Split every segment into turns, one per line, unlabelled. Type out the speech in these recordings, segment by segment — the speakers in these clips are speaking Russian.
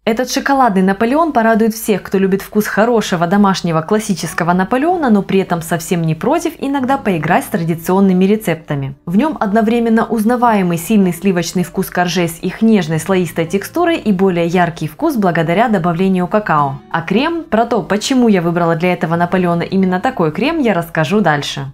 Этот шоколадный Наполеон порадует всех, кто любит вкус хорошего домашнего классического Наполеона, но при этом совсем не против иногда поиграть с традиционными рецептами. В нем одновременно узнаваемый сильный сливочный вкус коржей с их нежной слоистой текстурой и более яркий вкус благодаря добавлению какао. А крем, про то, почему я выбрала для этого Наполеона именно такой крем, я расскажу дальше.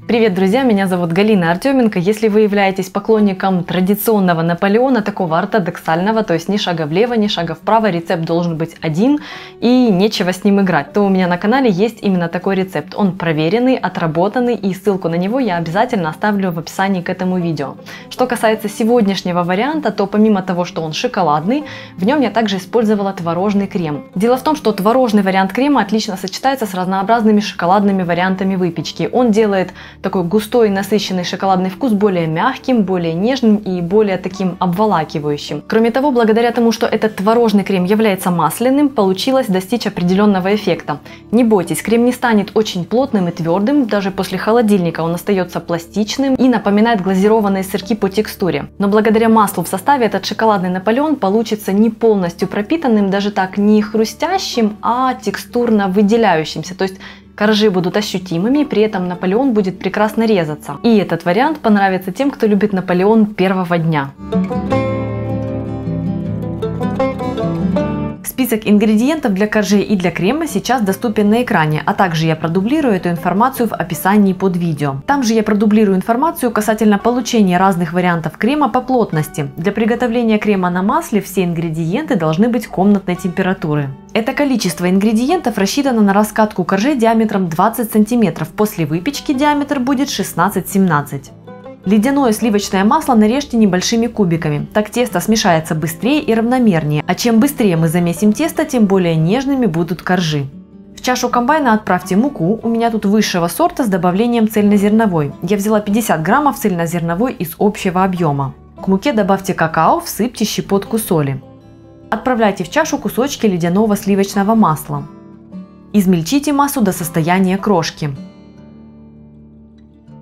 Привет, друзья! Меня зовут Галина Артеменко. Если вы являетесь поклонником традиционного Наполеона, такого ортодоксального, то есть ни шага влево, ни шага вправо, рецепт должен быть один и нечего с ним играть, то у меня на канале есть именно такой рецепт. Он проверенный, отработанный, и ссылку на него я обязательно оставлю в описании к этому видео. Что касается сегодняшнего варианта, то помимо того, что он шоколадный, в нем я также использовала творожный крем. Дело в том, что творожный вариант крема отлично сочетается с разнообразными шоколадными вариантами выпечки. Он делает такой густой насыщенный шоколадный вкус более мягким, более нежным и более таким обволакивающим. Кроме того, благодаря тому, что этот творожный крем является масляным, получилось достичь определенного эффекта. Не бойтесь, крем не станет очень плотным и твердым, даже после холодильника он остается пластичным и напоминает глазированные сырки по текстуре. Но благодаря маслу в составе этот шоколадный Наполеон получится не полностью пропитанным, даже так не хрустящим, а текстурно выделяющимся. То есть коржи будут ощутимыми, при этом Наполеон будет прекрасно резаться. И этот вариант понравится тем, кто любит Наполеон первого дня. Список ингредиентов для коржей и для крема сейчас доступен на экране, а также я продублирую эту информацию в описании под видео. Там же я продублирую информацию касательно получения разных вариантов крема по плотности. Для приготовления крема на масле все ингредиенты должны быть комнатной температуры. Это количество ингредиентов рассчитано на раскатку коржей диаметром 20 см. После выпечки диаметр будет 16-17 см. Ледяное сливочное масло нарежьте небольшими кубиками, так тесто смешается быстрее и равномернее, а чем быстрее мы замесим тесто, тем более нежными будут коржи. В чашу комбайна отправьте муку, у меня тут высшего сорта с добавлением цельнозерновой. Я взяла 50 граммов цельнозерновой из общего объема. К муке добавьте какао, всыпьте щепотку соли. Отправляйте в чашу кусочки ледяного сливочного масла. Измельчите массу до состояния крошки.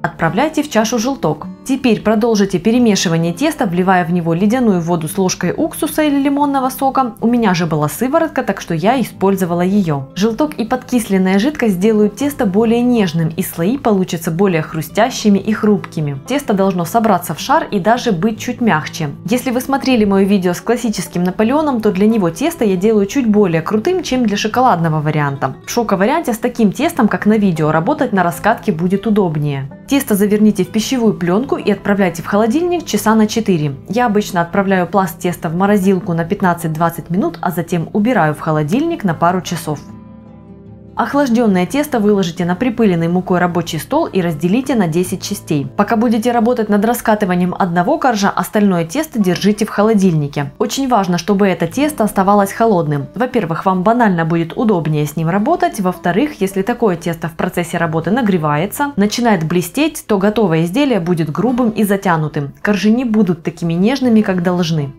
Отправляйте в чашу желток. Теперь продолжите перемешивание теста, вливая в него ледяную воду с ложкой уксуса или лимонного сока. У меня же была сыворотка, так что я использовала ее. Желток и подкисленная жидкость сделают тесто более нежным, и слои получатся более хрустящими и хрупкими. Тесто должно собраться в шар и даже быть чуть мягче. Если вы смотрели мое видео с классическим Наполеоном, то для него тесто я делаю чуть более крутым, чем для шоколадного варианта. В шоко-варианте с таким тестом, как на видео, работать на раскатке будет удобнее. Тесто заверните в пищевую пленку и отправляйте в холодильник часа на 4. Я обычно отправляю пласт теста в морозилку на 15-20 минут, а затем убираю в холодильник на пару часов. Охлажденное тесто выложите на припыленный мукой рабочий стол и разделите на 10 частей. Пока будете работать над раскатыванием одного коржа, остальное тесто держите в холодильнике. Очень важно, чтобы это тесто оставалось холодным. Во-первых, вам банально будет удобнее с ним работать. Во-вторых, если такое тесто в процессе работы нагревается, начинает блестеть, то готовое изделие будет грубым и затянутым. Коржи не будут такими нежными, как должны.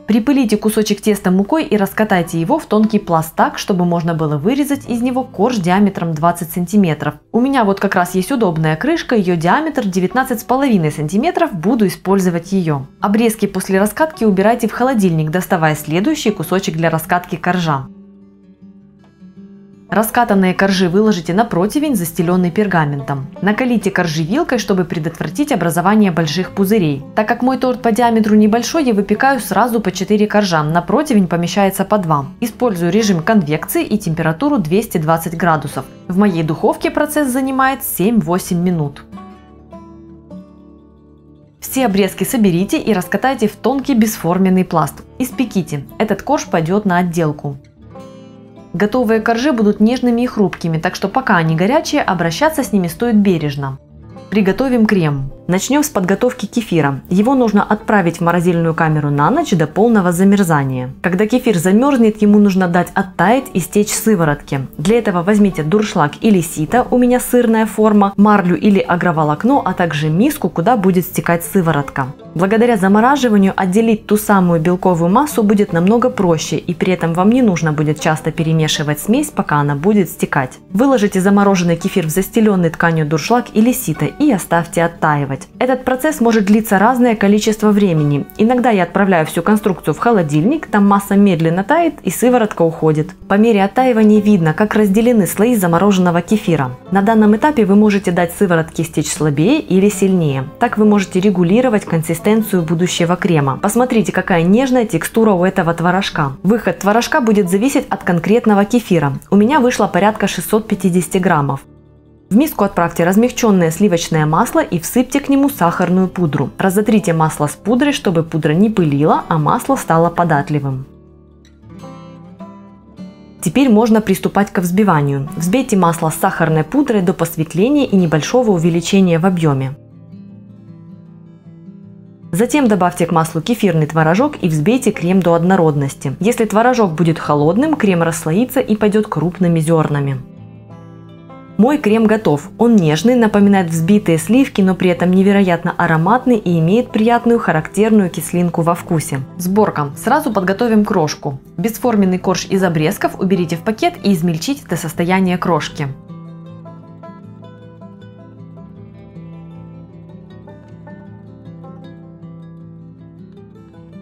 Припылите кусочек теста мукой и раскатайте его в тонкий пласт так, чтобы можно было вырезать из него корж диаметром 20 см. У меня вот как раз есть удобная крышка, ее диаметр 19,5 см, буду использовать ее. Обрезки после раскатки убирайте в холодильник, доставая следующий кусочек для раскатки коржа. Раскатанные коржи выложите на противень, застеленный пергаментом. Накалите коржи вилкой, чтобы предотвратить образование больших пузырей. Так как мой торт по диаметру небольшой, я выпекаю сразу по 4 коржа, на противень помещается по 2. Использую режим конвекции и температуру 220 градусов. В моей духовке процесс занимает 7-8 минут. Все обрезки соберите и раскатайте в тонкий бесформенный пласт. Испеките. Этот корж пойдет на отделку. Готовые коржи будут нежными и хрупкими, так что пока они горячие, обращаться с ними стоит бережно. Приготовим крем. Начнем с подготовки кефира. Его нужно отправить в морозильную камеру на ночь до полного замерзания. Когда кефир замерзнет, ему нужно дать оттаять и стечь сыворотки. Для этого возьмите дуршлаг или сито, у меня сырная форма, марлю или агроволокно, а также миску, куда будет стекать сыворотка. Благодаря замораживанию отделить ту самую белковую массу будет намного проще, и при этом вам не нужно будет часто перемешивать смесь, пока она будет стекать. Выложите замороженный кефир в застеленный тканью дуршлаг или сито и оставьте оттаивать. Этот процесс может длиться разное количество времени. Иногда я отправляю всю конструкцию в холодильник, там масса медленно тает и сыворотка уходит. По мере оттаивания видно, как разделены слои замороженного кефира. На данном этапе вы можете дать сыворотке стечь слабее или сильнее. Так вы можете регулировать консистенцию будущего крема. Посмотрите, какая нежная текстура у этого творожка. Выход творожка будет зависеть от конкретного кефира. У меня вышло порядка 650 граммов. В миску отправьте размягченное сливочное масло и всыпьте к нему сахарную пудру. Разотрите масло с пудрой, чтобы пудра не пылила, а масло стало податливым. Теперь можно приступать к взбиванию. Взбейте масло с сахарной пудрой до посветления и небольшого увеличения в объеме. Затем добавьте к маслу кефирный творожок и взбейте крем до однородности. Если творожок будет холодным, крем расслоится и пойдет крупными зернами. Мой крем готов. Он нежный, напоминает взбитые сливки, но при этом невероятно ароматный и имеет приятную характерную кислинку во вкусе. Сборка. Сразу подготовим крошку. Бесформенный корж из обрезков уберите в пакет и измельчите до состояния крошки.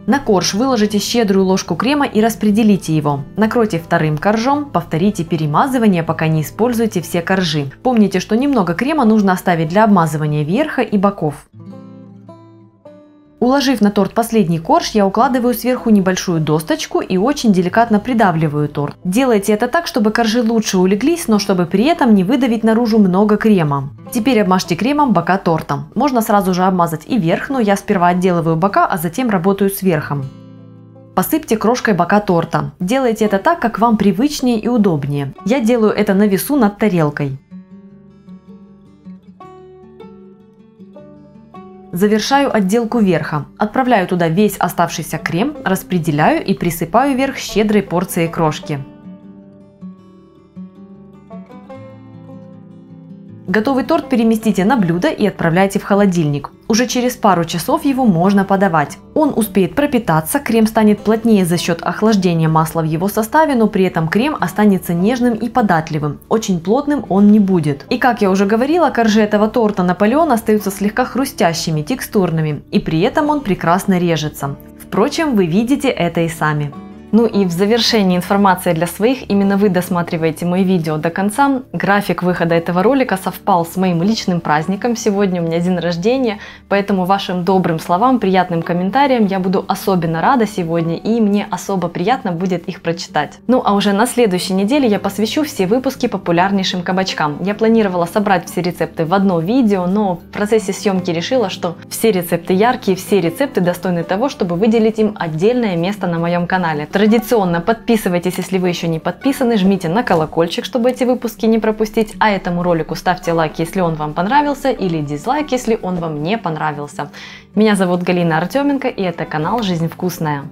На корж выложите щедрую ложку крема и распределите его. Накройте вторым коржом, повторите перемазывание, пока не используете все коржи. Помните, что немного крема нужно оставить для обмазывания верха и боков. Уложив на торт последний корж, я укладываю сверху небольшую досточку и очень деликатно придавливаю торт. Делайте это так, чтобы коржи лучше улеглись, но чтобы при этом не выдавить наружу много крема. Теперь обмажьте кремом бока торта. Можно сразу же обмазать и верх, но я сперва отделываю бока, а затем работаю с верхом. Посыпьте крошкой бока торта. Делайте это так, как вам привычнее и удобнее. Я делаю это на весу над тарелкой. Завершаю отделку верха. Отправляю туда весь оставшийся крем, распределяю и присыпаю верх щедрой порцией крошки. Готовый торт переместите на блюдо и отправляйте в холодильник. Уже через пару часов его можно подавать. Он успеет пропитаться, крем станет плотнее за счет охлаждения масла в его составе, но при этом крем останется нежным и податливым. Очень плотным он не будет. И как я уже говорила, коржи этого торта Наполеон остаются слегка хрустящими, текстурными, и при этом он прекрасно режется. Впрочем, вы видите это и сами. Ну и в завершении информация для своих, именно вы досматриваете мои видео до конца. График выхода этого ролика совпал с моим личным праздником. Сегодня у меня день рождения, поэтому вашим добрым словам, приятным комментариям я буду особенно рада сегодня, и мне особо приятно будет их прочитать. Ну а уже на следующей неделе я посвящу все выпуски популярнейшим кабачкам. Я планировала собрать все рецепты в одно видео, но в процессе съемки решила, что все рецепты яркие, все рецепты достойны того, чтобы выделить им отдельное место на моем канале. Традиционно подписывайтесь, если вы еще не подписаны, жмите на колокольчик, чтобы эти выпуски не пропустить, а этому ролику ставьте лайк, если он вам понравился, или дизлайк, если он вам не понравился. Меня зовут Галина Артеменко, и это канал «Жизнь вкусная».